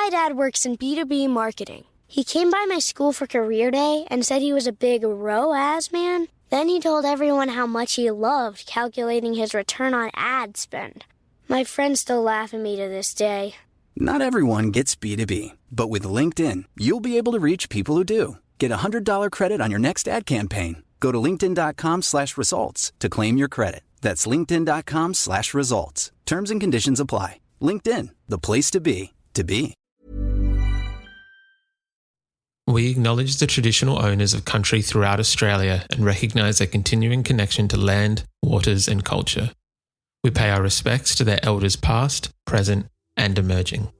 My dad works in B2B marketing. He came by my school for career day and said he was a big ROAS man. Then he told everyone how much he loved calculating his return on ad spend. My friends still laugh at me to this day. Not everyone gets B2B, but with LinkedIn, you'll be able to reach people who do. Get a $100 credit on your next ad campaign. Go to linkedin.com/results to claim your credit. That's linkedin.com/results. Terms and conditions apply. LinkedIn, the place to be, to be. We acknowledge the traditional owners of country throughout Australia and recognise their continuing connection to land, waters and culture. We pay our respects to their elders past, present and emerging.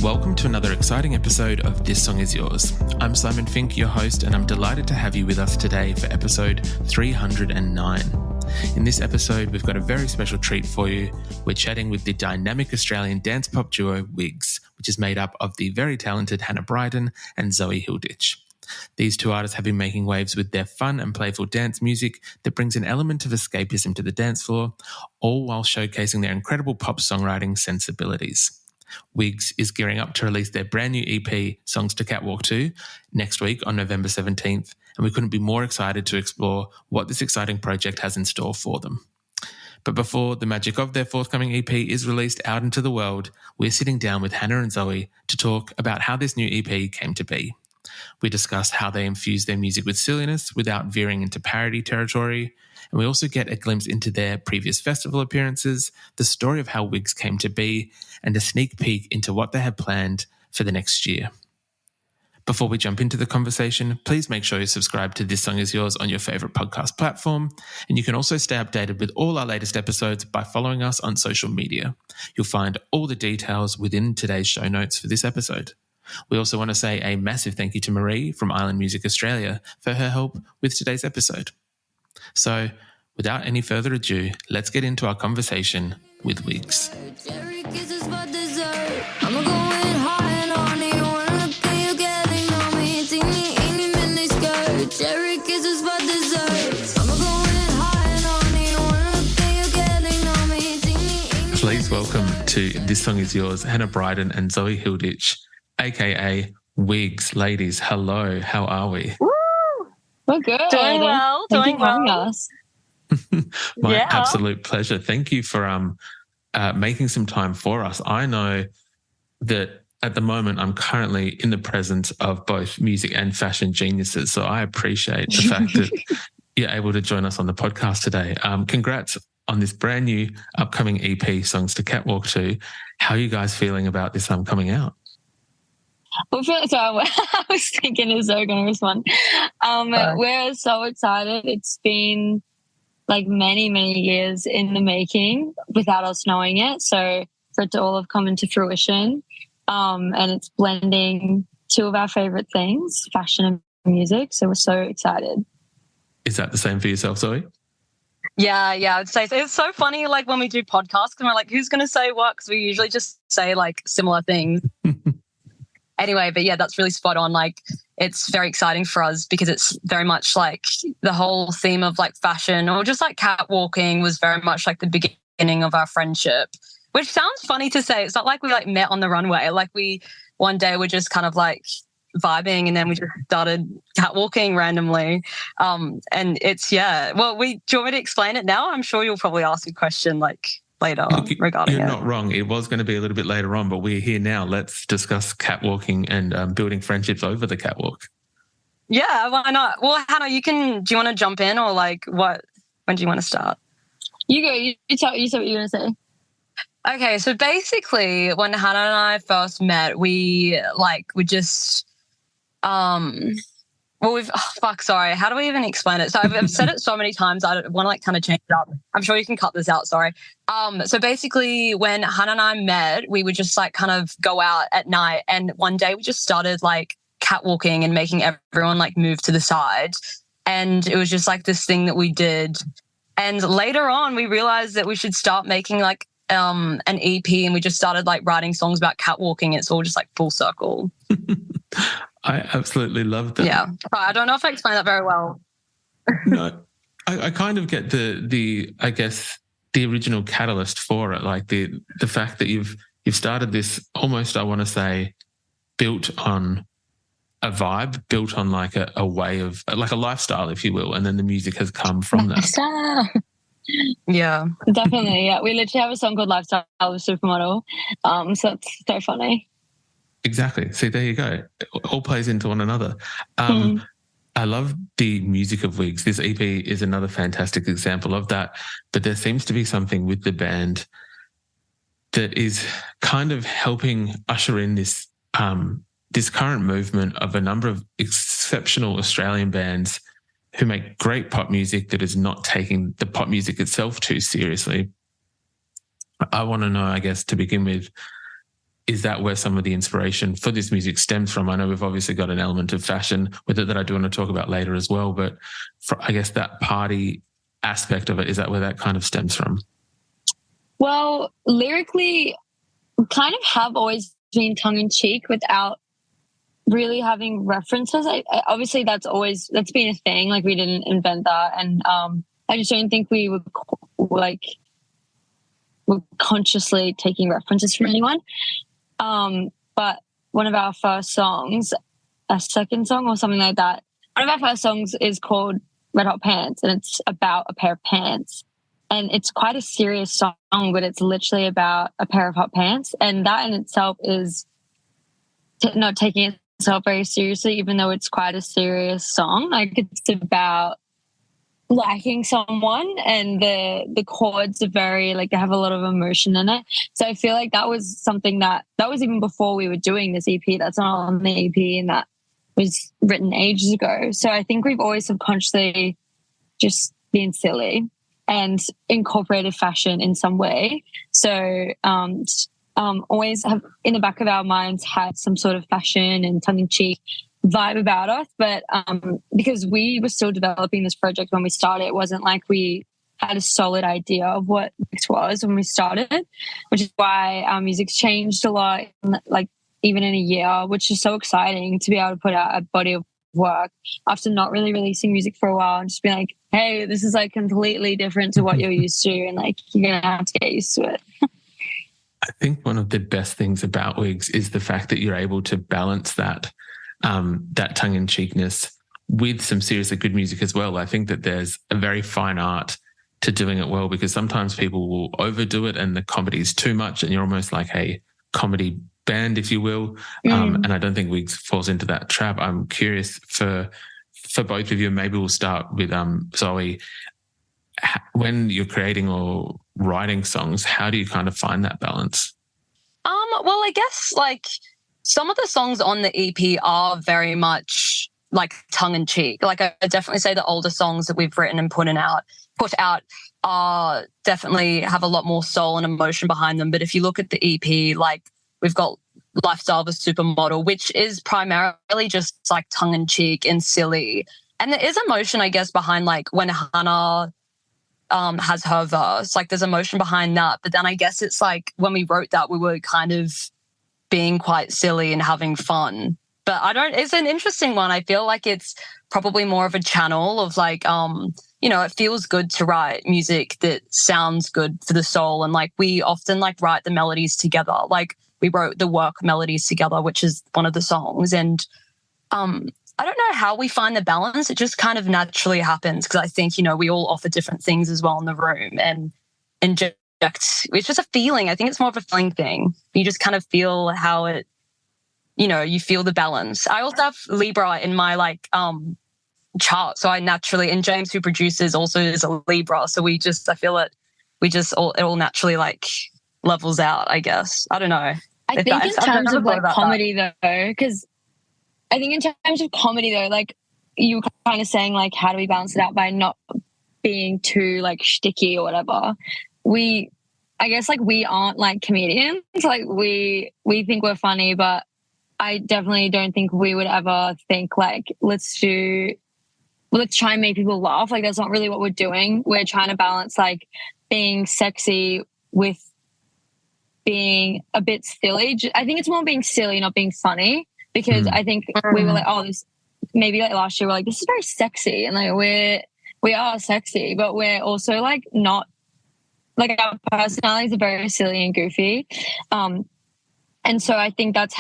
Welcome to another exciting episode of This Song Is Yours. I'm Simon Fink, your host, and I'm delighted to have you with us today for episode 309. In this episode, we've got a very special treat for you. We're chatting with the dynamic Australian dance pop duo Wiigz, which is made up of the very talented Hannah Brydon and Zoë Hilditch. These two artists have been making waves with their fun and playful dance music that brings an element of escapism to the dance floor, all while showcasing their incredible pop songwriting sensibilities. Wiigz is gearing up to release their brand new EP, Songs to Catwalk To, next week on November 17th, and we couldn't be more excited to explore what this exciting project has in store for them. But before the magic of their forthcoming EP is released out into the world, we're sitting down with Hannah and Zoë to talk about how this new EP came to be. We discuss how they infuse their music with silliness without veering into parody territory, and we also get a glimpse into their previous festival appearances, the story of how Wiigz came to be, and a sneak peek into what they have planned for the next year. Before we jump into the conversation, please make sure you subscribe to This Song Is Yours on your favourite podcast platform, and you can also stay updated with all our latest episodes by following us on social media. You'll find all the details within today's show notes for this episode. We also want to say a massive thank you to Maree from Island Music Australia for her help with today's episode. So, without any further ado, let's get into our conversation with Wiigz. Please welcome to This Song Is Yours, Hannah Brydon and Zoë Hilditch, aka Wiigz. Ladies, hello, how are we? Woo! We're good. Doing well. Thank you for having us. My absolute pleasure. Thank you for making some time for us. I know that at the moment I'm currently in the presence of both music and fashion geniuses, so I appreciate the fact that you're able to join us on the podcast today. Congrats on this brand new upcoming EP, Songs to Catwalk To. How are you guys feeling about this coming out? I was thinking is Zoe going to respond. We're so excited. It's been like many, many years in the making without us knowing it. So for it to all have come into fruition, and it's blending two of our favorite things, fashion and music. So we're so excited. Is that the same for yourself, Zoe? Yeah, I'd say so. It's so funny, like when we do podcasts, and we're like, who's going to say what? Because we usually just say like similar things. Anyway, but yeah, that's really spot on. Like, it's very exciting for us because it's very much like the whole theme of like fashion or just like catwalking was very much like the beginning of our friendship, which sounds funny to say. It's not like we like met on the runway. Like one day we're just kind of like vibing and then we just started catwalking randomly. And it's, well, do you want me to explain it now? I'm sure you'll probably ask a question like later regarding You're not wrong. It was going to be a little bit later on, but we're here now. Let's discuss catwalking and building friendships over the catwalk. Yeah, why not? Well, Hannah, do you want to jump in or like when do you want to start? You go, you say what you're going to say. Okay, so basically when Hannah and I first met, we just, sorry. How do we even explain it? So I've said it so many times. I want to like kind of change it up. I'm sure you can cut this out. Sorry. So basically when Hannah and I met, we would just like kind of go out at night. And one day we just started like catwalking and making everyone like move to the side. And it was just like this thing that we did. And later on we realized that we should start making like an EP, and we just started like writing songs about catwalking. It's all just like full circle. I absolutely love that. Yeah. I don't know if I explained that very well. No, I kind of get the I guess the original catalyst for it? Like the fact that you've started this almost, I want to say, built on a vibe, built on like a way of, like a lifestyle, if you will, and then the music has come from that. Yeah, definitely. Yeah, we literally have a song called "Lifestyle" of Supermodel, so it's so funny. Exactly. See, there you go. It all plays into one another. I love the music of Wiigz. This EP is another fantastic example of that. But there seems to be something with the band that is kind of helping usher in this this current movement of a number of exceptional Australian bands who make great pop music that is not taking the pop music itself too seriously. I want to know, I guess, to begin with, is that where some of the inspiration for this music stems from? I know we've obviously got an element of fashion with it that I do want to talk about later as well, but for, I guess, that party aspect of it, is that where that kind of stems from? Well, lyrically, kind of have always been tongue-in-cheek without really having references. I obviously that's been a thing. Like, we didn't invent that, and I just don't think we were consciously taking references from anyone. But one of our first songs, a second song or something like that, one of our first songs is called Red Hot Pants, and it's about a pair of pants. And it's quite a serious song, but it's literally about a pair of hot pants. And that in itself is not taking itself very seriously, even though it's quite a serious song. Like, it's about liking someone, and the chords are very, like, they have a lot of emotion in it. So I feel like that was something that was even before we were doing this EP. That's not on the EP, and that was written ages ago. So I think we've always subconsciously just been silly and incorporated fashion in some way. So always have in the back of our minds had some sort of fashion and tongue-in-cheek vibe about us. But because we were still developing this project when we started, it wasn't like we had a solid idea of what Wiigz was when we started, which is why our music's changed a lot, like even in a year, which is so exciting to be able to put out a body of work after not really releasing music for a while and just be like, hey, this is like completely different to what you're used to, and like you're gonna have to get used to it. I think one of the best things about Wiigz is the fact that you're able to balance that that tongue-in-cheekness with some seriously good music as well. I think that there's a very fine art to doing it well, because sometimes people will overdo it and the comedy is too much and you're almost like a comedy band, if you will. And I don't think Wiigz falls into that trap. I'm curious for both of you, maybe we'll start with Zoe. When you're creating or writing songs, how do you kind of find that balance? Well, I guess like some of the songs on the EP are very much like tongue-in-cheek. Like, I definitely say the older songs that we've written and put out are definitely have a lot more soul and emotion behind them. But if you look at the EP, like, we've got Lifestyle of a Supermodel, which is primarily just like tongue-in-cheek and silly. And there is emotion, I guess, behind like when Hannah has her verse, like there's emotion behind that. But then I guess it's like when we wrote that, we were kind of being quite silly and having fun. But it's an interesting one. I feel like it's probably more of a channel of like, it feels good to write music that sounds good for the soul. And like, we often like write the melodies together. Like, we wrote the work melodies together, which is one of the songs. And I don't know how we find the balance. It just kind of naturally happens, because I think, we all offer different things as well in the room and inject. It's just a feeling. I think it's more of a feeling thing. You just kind of feel how it, you feel the balance. I also have Libra in my like chart. So I naturally, and James, who produces, also is a Libra. So I feel it all naturally like levels out, I guess. I don't know. I think in terms of like comedy though, because I think in terms of comedy though, like you were kind of saying like, how do we balance it out by not being too like shticky or whatever? I guess like we aren't like comedians. Like we think we're funny, but I definitely don't think we would ever think like, let's try and make people laugh. Like, that's not really what we're doing. We're trying to balance like being sexy with being a bit silly. I think it's more being silly, not being funny, because I think we were like, maybe like last year we're like, this is very sexy, and like we are sexy, but we're also like not like our personalities are very silly and goofy. And so I think that's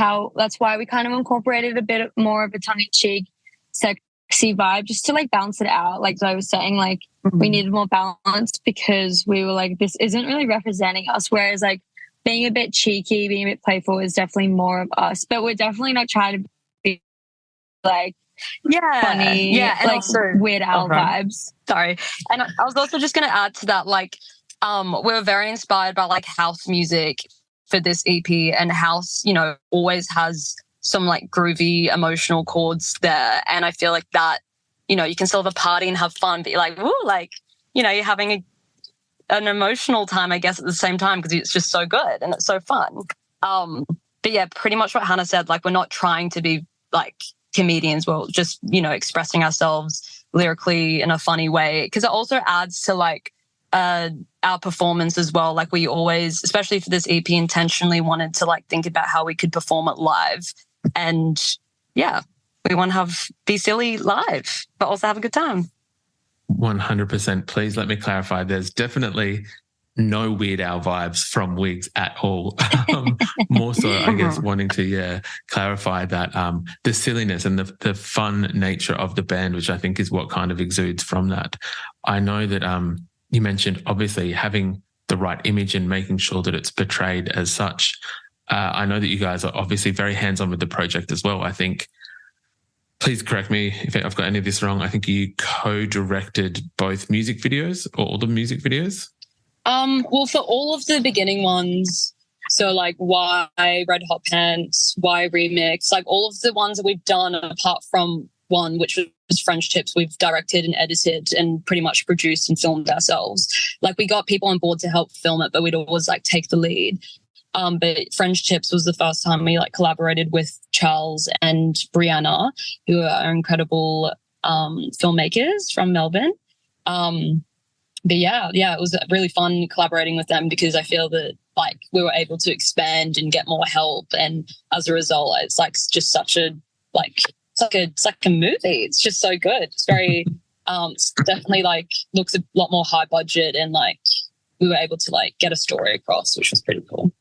why we kind of incorporated a bit more of a tongue-in-cheek, sexy vibe just to like balance it out. Like I was saying, like we needed more balance because we were like, this isn't really representing us. Whereas like being a bit cheeky, being a bit playful is definitely more of us. But we're definitely not trying to be like funny, and like also, Weird Al vibes. Sorry. And I was also just going to add to that, like we were very inspired by like house music for this EP, and house, you know, always has some like groovy emotional chords there. And I feel like that, you know, you can still have a party and have fun, but you're like, ooh, like, you know, you're having an emotional time, I guess, at the same time because it's just so good and it's so fun. But yeah, pretty much what Hannah said, like we're not trying to be like comedians, we're just, you know, expressing ourselves lyrically in a funny way, because it also adds to like our performance as well. Like we always, especially for this EP, intentionally wanted to like think about how we could perform it live. And yeah, we want to be silly live, but also have a good time. 100%. Please let me clarify. There's definitely no Weird Al vibes from Wiigz at all. More so, I guess, wanting to clarify that the silliness and the fun nature of the band, which I think is what kind of exudes from that. I know that you mentioned obviously having the right image and making sure that it's portrayed as such. I know that you guys are obviously very hands-on with the project as well. I think, please correct me if I've got any of this wrong, I think you co-directed both music videos or all the music videos? Well, for all of the beginning ones, so like Why, Red Hot Pants, Why Remix, like all of the ones that we've done apart from one, which was French Tips, we've directed and edited and pretty much produced and filmed ourselves. Like we got people on board to help film it, but we'd always like take the lead. But French Tips was the first time we like collaborated with Charles and Brianna, who are incredible filmmakers from Melbourne. But yeah, it was really fun collaborating with them because I feel that like we were able to expand and get more help, and as a result, it's like just such a like it's like a movie. It's just so good. It's very it's definitely like looks a lot more high budget, and like we were able to like get a story across, which was pretty cool.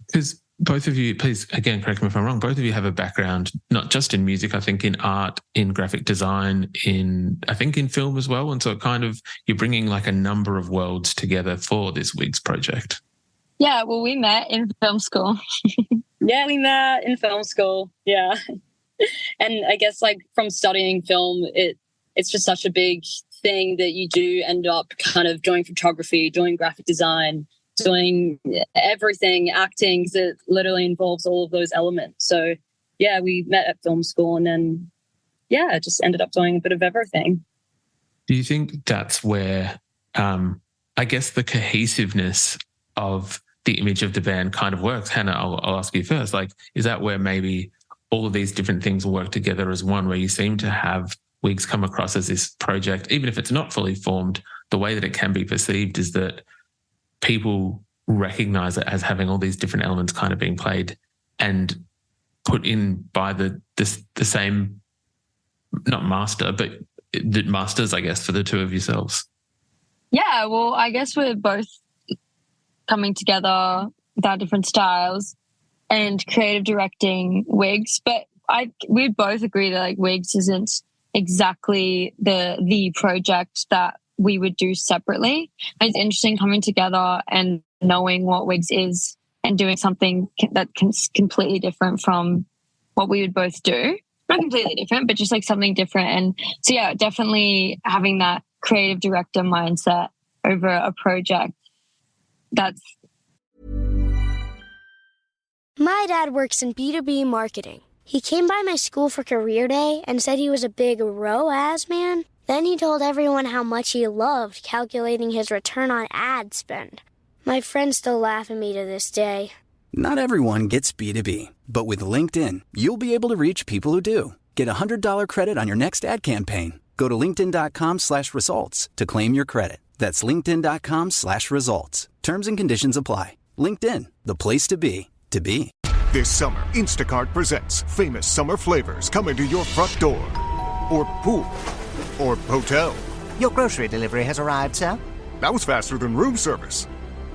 Because both of you, please, again, correct me if I'm wrong, both of you have a background, not just in music, I think in art, in graphic design, in film as well. And so kind of you're bringing like a number of worlds together for this Wiigz project. Yeah, well, we met in film school. Yeah, we met in film school. Yeah. And I guess like from studying film, it's just such a big thing that you do end up kind of doing photography, doing graphic design, doing everything, acting, because it literally involves all of those elements. So yeah, we met at film school and then just ended up doing a bit of everything. Do you think that's where I guess the cohesiveness of the image of the band kind of works? Hannah, I'll ask you first. Like, is that where maybe all of these different things work together as one, where you seem to have Wiigz come across as this project, even if it's not fully formed, the way that it can be perceived is that people recognize it as having all these different elements kind of being played and put in by the same, not master, but the masters, I guess, for the two of yourselves. Yeah, well, I guess we're both coming together with our different styles and creative directing Wiigz, but we both agree that like Wiigz isn't exactly the project that we would do separately. It's interesting coming together and knowing what Wiigz is and doing something that's completely different from what we would both do. Not completely different, but just like something different. And so, yeah, definitely having that creative director mindset over a project that's... My dad works in B2B marketing. He came by my school for career day and said he was a big ROAS man. Then he told everyone how much he loved calculating his return on ad spend. My friends still laugh at me to this day. Not everyone gets B2B, but with LinkedIn, you'll be able to reach people who do. Get a $100 credit on your next ad campaign. Go to linkedin.com/results to claim your credit. That's linkedin.com/results. Terms and conditions apply. LinkedIn, the place to be, to be. This summer, Instacart presents famous summer flavors coming to your front door. Or pool. Or hotel. Your grocery delivery has arrived, sir. That was faster than room service.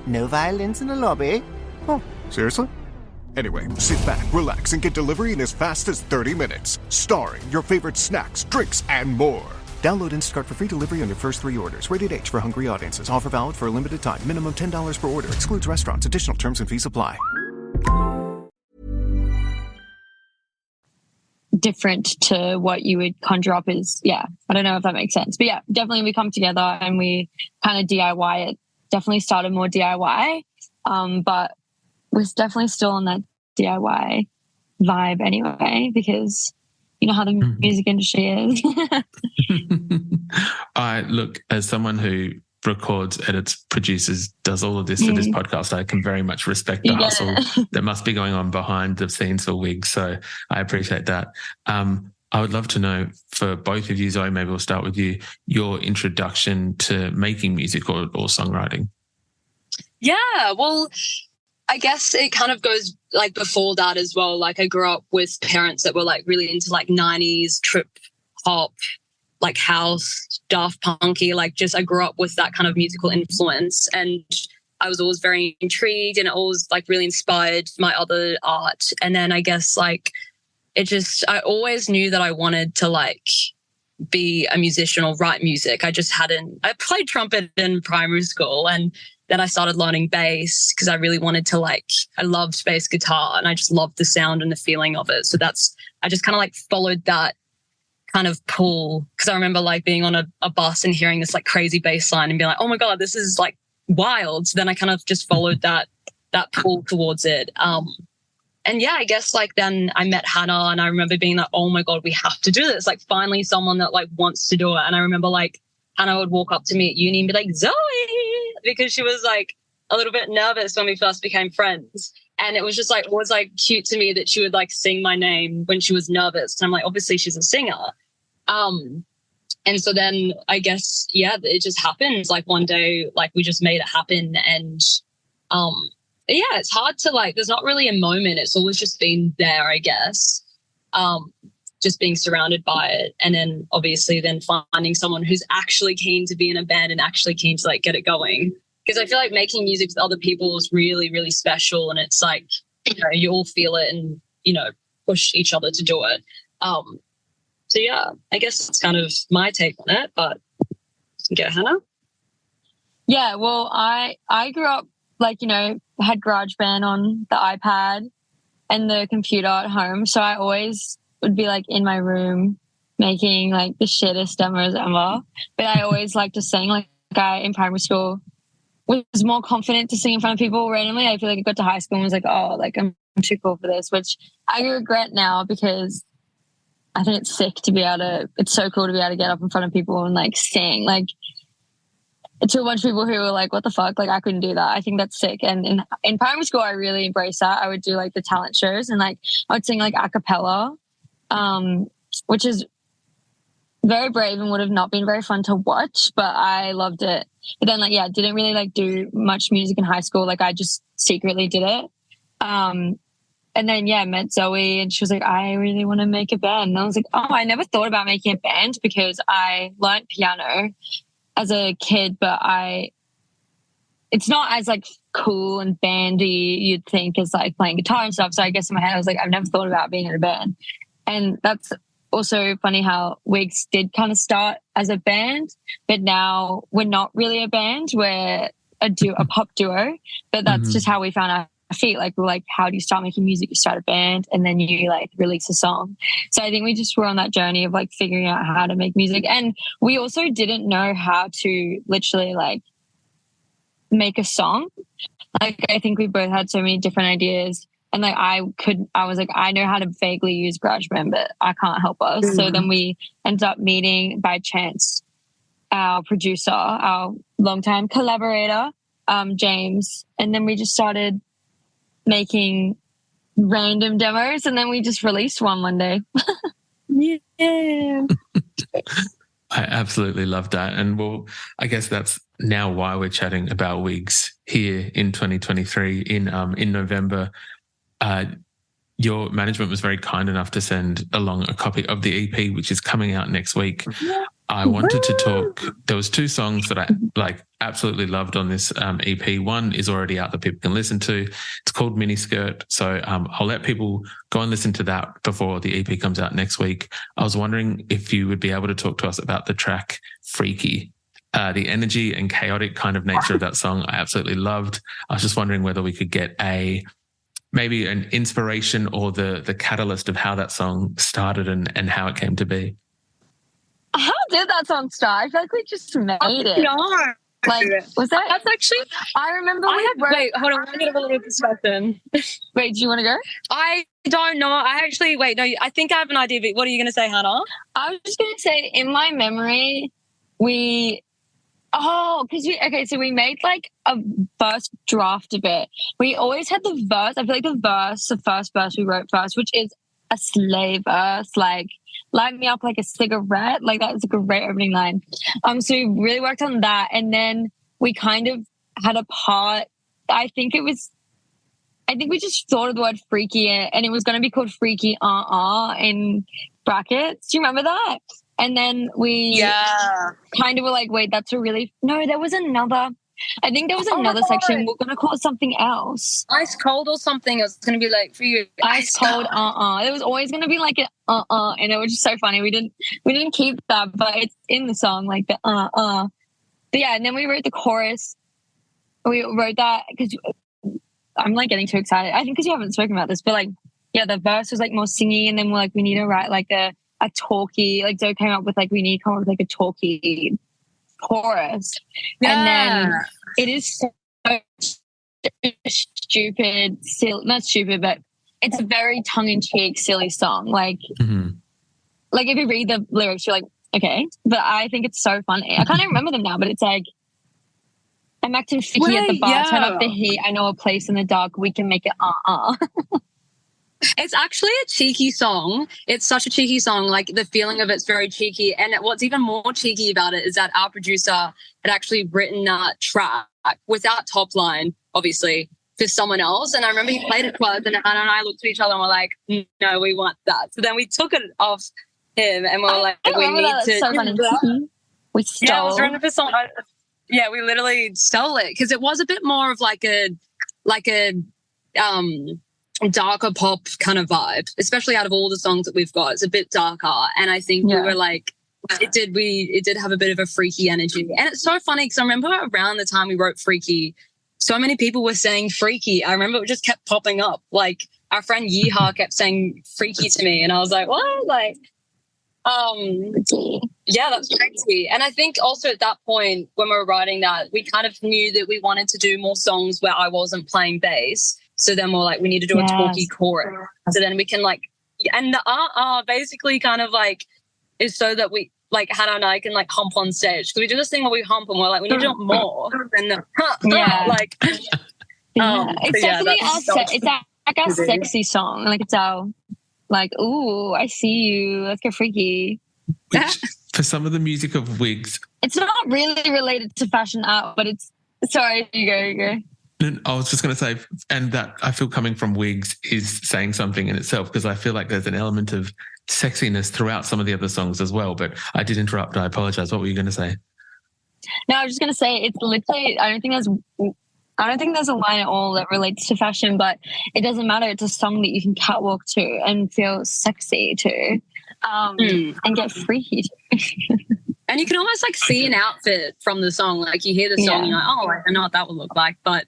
No violins in the lobby. Oh, seriously? Anyway, sit back, relax, and get delivery in as fast as 30 minutes. Starring your favorite snacks, drinks, and more. Download Instacart for free delivery on your first 3 orders. Rated H for hungry audiences. Offer valid for a limited time. Minimum $10 per order. Excludes restaurants. Additional terms and fees apply. Different to what you would conjure up is, I don't know if that makes sense. But yeah, definitely we come together and we kind of DIY it. Definitely started more DIY, but we're definitely still on that DIY vibe anyway, because you know how the music industry is. I look, as someone who records, edits, produces, does all of this for this podcast, I can very much respect the hustle that must be going on behind the scenes for Wiigz. So I appreciate that. I would love to know, for both of you, Zoe, maybe we'll start with you, your introduction to making music or songwriting. Yeah, well, I guess it kind of goes like before that as well. Like I grew up with parents that were like really into like 90s trip hop, like house, Daft Punky, like just I grew up with that kind of musical influence, and I was always very intrigued and it always like really inspired my other art. And then I guess like I always knew that I wanted to like be a musician or write music. I played trumpet in primary school, and then I started learning bass because I really wanted to I loved bass guitar and I just loved the sound and the feeling of it. So I just kind of like followed that kind of pull, because I remember like being on a bus and hearing this like crazy bass line and being like, oh my God, this is like wild. So then I kind of just followed that pull towards it. And yeah, I guess like then I met Hannah and I remember being like, oh my God, we have to do this. Like finally someone that like wants to do it. And I remember like Hannah would walk up to me at uni and be like, Zoe, because she was like a little bit nervous when we first became friends. And it was just like, always like cute to me that she would like sing my name when she was nervous. And I'm like, obviously she's a singer. And so then I guess, yeah, it just happened. Like one day, like we just made it happen. And yeah, it's hard to like, there's not really a moment. It's always just been there, I guess. Just being surrounded by it. And then obviously then finding someone who's actually keen to be in a band and actually keen to like get it going. Because I feel like making music with other people is really, really special. And it's like, you know, you all feel it and, you know, push each other to do it. So yeah, I guess it's kind of my take on it, but you can go, Hannah. Yeah, well, I grew up like, you know, had GarageBand on the iPad and the computer at home. So I always would be like in my room making like the shittest demos ever. But I always liked to sing. Like in primary school was more confident to sing in front of people randomly. I feel like I got to high school and was like, oh, like I'm too cool for this, which I regret now because I think it's sick to be able to, it's so cool to be able to get up in front of people and like sing. Like to a bunch of people who were like, what the fuck? Like I couldn't do that. I think that's sick. And in primary school, I really embraced that. I would do like the talent shows and like I would sing like a cappella, which is very brave and would have not been very fun to watch, but I loved it. But then like, yeah, didn't really like do much music in high school. Like I just secretly did it. And then, yeah, met Zoe and she was like, I really want to make a band. And I was like, oh, I never thought about making a band because I learned piano as a kid, but it's not as like cool and bandy you'd think as like playing guitar and stuff. So I guess in my head I was like, I've never thought about being in a band. And that's also funny how Wiigz did kind of start as a band, but now we're not really a band. We're a pop duo, but that's just how we found our feet. Like we're like, how do you start making music? You start a band and then you like release a song. So I think we just were on that journey of like figuring out how to make music. And we also didn't know how to literally like make a song. Like I think we both had so many different ideas. And like I was like, I know how to vaguely use GarageBand, but I can't help us. So then we ended up meeting by chance our producer, our longtime collaborator, James. And then we just started making random demos and then we just released one day. Yeah. I absolutely love that. And well, I guess that's now why we're chatting about Wiigz here in 2023 in November. Your management was very kind enough to send along a copy of the EP, which is coming out next week. Yeah. I wanted to talk. There was 2 songs that I absolutely loved on this EP. One is already out that people can listen to. It's called Miniskirt. So I'll let people go and listen to that before the EP comes out next week. I was wondering if you would be able to talk to us about the track Freaky. The energy and chaotic kind of nature of that song I absolutely loved. I was just wondering whether we could get maybe an inspiration or the catalyst of how that song started and how it came to be. How did that song start? I feel like we just made it. No. Like, was that? That's actually. I remember. Wait, hold on. I need a little bit of discussion. Wait, do you want to go? I don't know. I think I have an idea. But what are you going to say, Hannah? I was just going to say, in my memory, so we made like a first draft of it. We always had the verse. I feel like the first verse we wrote first, which is a slay verse, like light me up like a cigarette. Like that was a great opening line. So we really worked on that, and then we kind of had a part. I think we just thought of the word freaky, and it was going to be called Freaky in brackets. Do you remember that? And then we kind of were like, wait, that's there was another. I think there was another section. We're going to call it something else. Ice cold or something. It was going to be like for you. Ice cold. There was always going to be like an and it was just so funny. We didn't keep that, but it's in the song like the But yeah, and then we wrote the chorus. We wrote that because I'm like getting too excited. I think because you haven't spoken about this, but like the verse was like more singy, and then we're like we need to write like a talky. Like Zoe came up with like we need to come up with like a talky chorus, and then it is so stupid, silly, not stupid, but it's a very tongue-in-cheek, silly song. Like, like if you read the lyrics, you're like, okay, but I think it's so funny. I can't even remember them now, but it's like, I'm acting ficky at the bar, turn up the heat. I know a place in the dark. We can make it It's actually a cheeky song. It's such a cheeky song. Like the feeling of it's very cheeky. And what's even more cheeky about it is that our producer had actually written that track without top line, obviously, for someone else. And I remember he played it to us, and Hannah and I looked at each other and were like, no, we want that. So then we took it off him and we were like, we need to. So funny. We stole. Yeah, it was written for someone. Yeah, we literally stole it because it was a bit more of like a darker pop kind of vibe, especially out of all the songs that we've got. It's a bit darker, and I think we were like, it did have a bit of a freaky energy. And it's so funny because I remember around the time we wrote Freaky, so many people were saying freaky. I remember it just kept popping up. Like our friend Yeehaw kept saying freaky to me, and I was like, what? Like, yeah, that's crazy. And I think also at that point when we were writing that, we kind of knew that we wanted to do more songs where I wasn't playing bass. So then we're like, we need to do a talky chorus. So then we can like, and the basically kind of like is so that we, like Hannah and I can like hump on stage. Because we do this thing where we hump and we're like, we need to do it more than the like. It's definitely it's like our sexy song. Like it's our like, ooh, I see you. Let's get freaky. Which, for some of the music of Wiigz, it's not really related to fashion art, but it's. Sorry, you go. I was just going to say, and that I feel coming from Wiigz is saying something in itself, because I feel like there's an element of sexiness throughout some of the other songs as well. But I did interrupt. I apologize. What were you going to say? No, I was just going to say it's literally. I don't think there's a line at all that relates to fashion, but it doesn't matter. It's a song that you can catwalk to and feel sexy to, and get freaky to. And you can almost like see an outfit from the song. Like you hear the song, you're like, oh, I know what that would look like, but.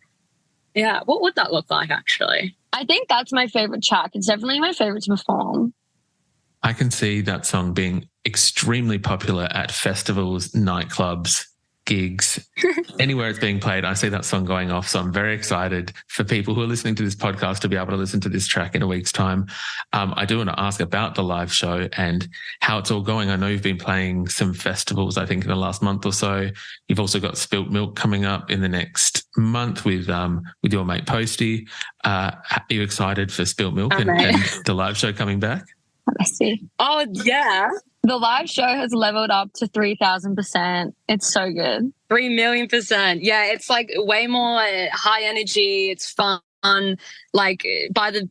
Yeah, what would that look like, actually? I think that's my favourite track. It's definitely my favourite to perform. I can see that song being extremely popular at festivals, nightclubs, gigs, anywhere it's being played. I see that song going off. So I'm very excited for people who are listening to this podcast to be able to listen to this track in a week's time. I do want to ask about the live show and how it's all going. I know you've been playing some festivals, I think, in the last month or so. You've also got Spilt Milk coming up in the next month with your mate Posty. Are you excited for Spilt Milk and the live show coming back? I see. Oh, yeah. The live show has leveled up to 3,000%. It's so good. 3,000,000%. Yeah, it's like way more high energy. It's fun. Like by the,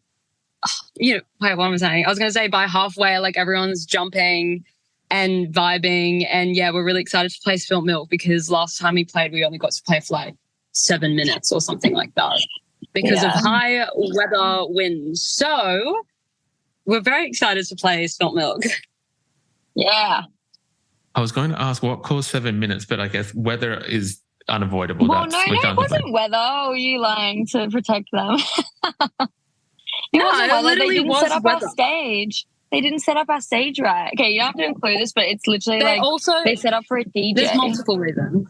wait, what am I saying? I was going to say by halfway, like everyone's jumping and vibing. And yeah, we're really excited to play Spilt Milk because last time we played, we only got to play for like 7 minutes or something like that because of high weather winds. So we're very excited to play Spilt Milk. Yeah. I was going to ask what caused 7 minutes, but I guess weather is unavoidable. Well, it wasn't weather. Or were you lying to protect them? It wasn't weather. Literally They didn't set up weather. our stage. They didn't set up our stage right. Okay, you don't have to include this, but it's literally they set up for a DJ. There's multiple reasons.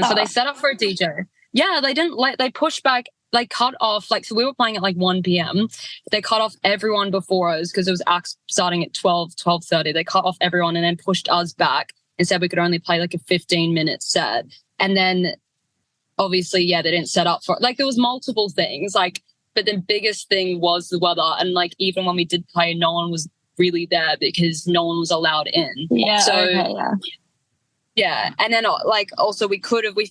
So they set up for a DJ. Yeah, they didn't they pushed back, like cut off, so we were playing at like 1 p.m. They cut off everyone before us because it was acts starting at 12:30. They cut off everyone and then pushed us back and said we could only play like a 15-minute set. And then obviously, they didn't set up for there was multiple things, but the biggest thing was the weather. And even when we did play, no one was really there because no one was allowed in. Yeah. So, okay, yeah. Yeah. And then also we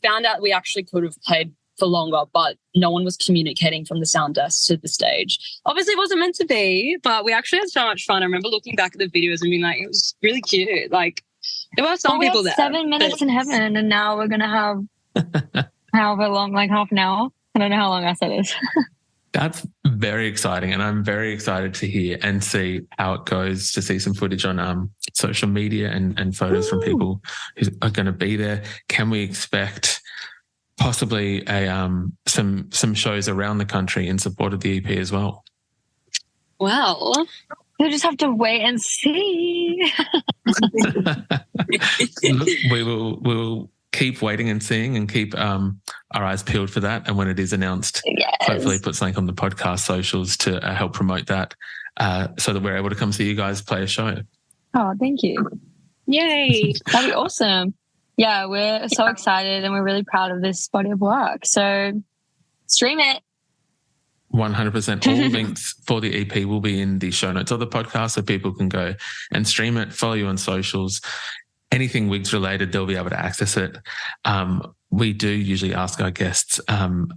found out we actually could have played for longer, but no one was communicating from the sound desk to the stage. Obviously it wasn't meant to be, but we actually had so much fun. I remember looking back at the videos and being like, it was really cute. There were some people there. 7 minutes in heaven and now we're going to have however long, half an hour. I don't know how long our set is. That's very exciting, and I'm very excited to hear and see how it goes, to see some footage on social media and photos from people who are going to be there. Can we expect possibly some shows around the country in support of the EP as well? Well, we'll just have to wait and see. Look, we'll keep waiting and seeing and keep our eyes peeled for that. And when it is announced, hopefully put something on the podcast socials to help promote that so that we're able to come see you guys play a show. Oh, thank you. Yay. That'd be awesome. Yeah, we're so excited and we're really proud of this body of work. So stream it. 100%. All links for the EP will be in the show notes of the podcast so people can go and stream it, follow you on socials. Anything Wiigz related, they'll be able to access it. We do usually ask our guests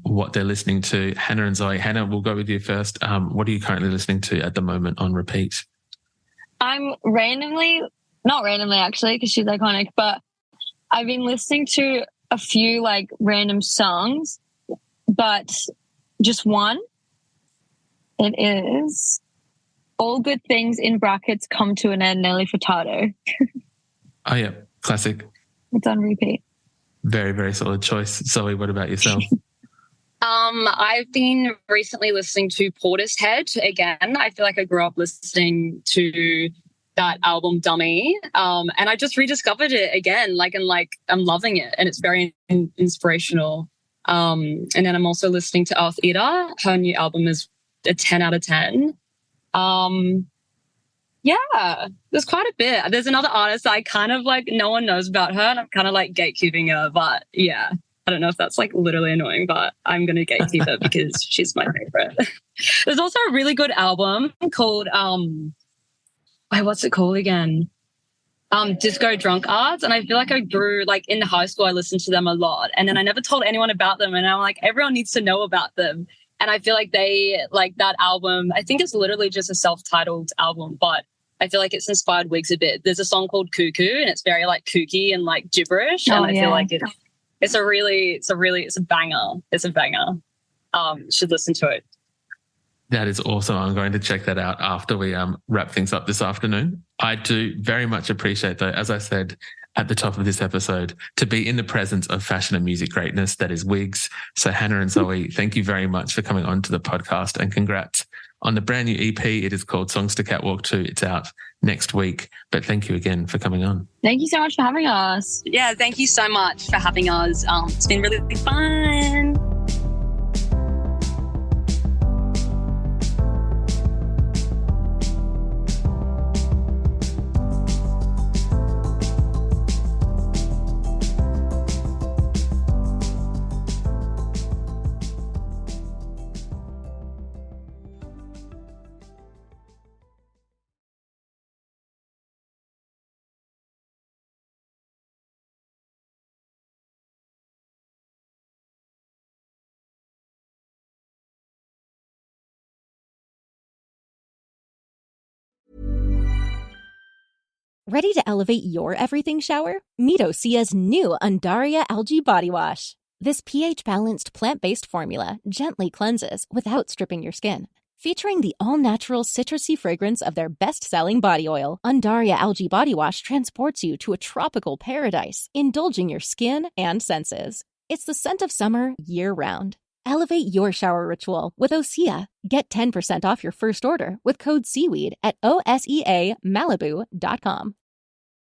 what they're listening to. Hannah and Zoë. Hannah, we'll go with you first. What are you currently listening to at the moment on repeat? I'm not randomly actually, because she's iconic, but I've been listening to a few random songs, but just one. It is All Good Things in brackets Come to an End, Nelly Furtado. Oh, yeah. Classic. It's on repeat. Very, very solid choice. Zoe, what about yourself? I've been recently listening to Portishead again. I feel like I grew up listening to that album Dummy, and I just rediscovered it again. I'm loving it, and it's very inspirational. And then I'm also listening to Earth Eater. Her new album is a 10 out of 10. Yeah, there's quite a bit. There's another artist I kind of no one knows about her, and I'm kind of gatekeeping her. But yeah, I don't know if that's literally annoying, but I'm going to gatekeep her because she's my favorite. There's also a really good album called, what's it called again? Disco Drunk Arts. And I feel like I grew, in high school, I listened to them a lot. And then I never told anyone about them. And I'm everyone needs to know about them. And I feel like they, that album, I think it's literally just a self-titled album, but I feel like it's inspired Wiigz a bit. There's a song called Cuckoo, and it's very kooky and gibberish. And I feel like it's a banger. It's a banger. Should listen to it. That is awesome. I'm going to check that out after we wrap things up this afternoon. I do very much appreciate, though, as I said at the top of this episode, to be in the presence of fashion and music greatness that is Wiigz. So Hannah and Zoë, thank you very much for coming on to the podcast, and congrats on the brand new EP. It is called Songs to Catwalk To. It's out next week. But thank you again for coming on. Thank you so much for having us. Yeah, thank you so much for having us. It's been really fun. Ready to elevate your everything shower? Meet Osea's new Undaria Algae Body Wash. This pH-balanced plant-based formula gently cleanses without stripping your skin. Featuring the all-natural citrusy fragrance of their best-selling body oil, Undaria Algae Body Wash transports you to a tropical paradise, indulging your skin and senses. It's the scent of summer year-round. Elevate your shower ritual with Osea. Get 10% off your first order with code SEAWEED at OSEAMalibu.com.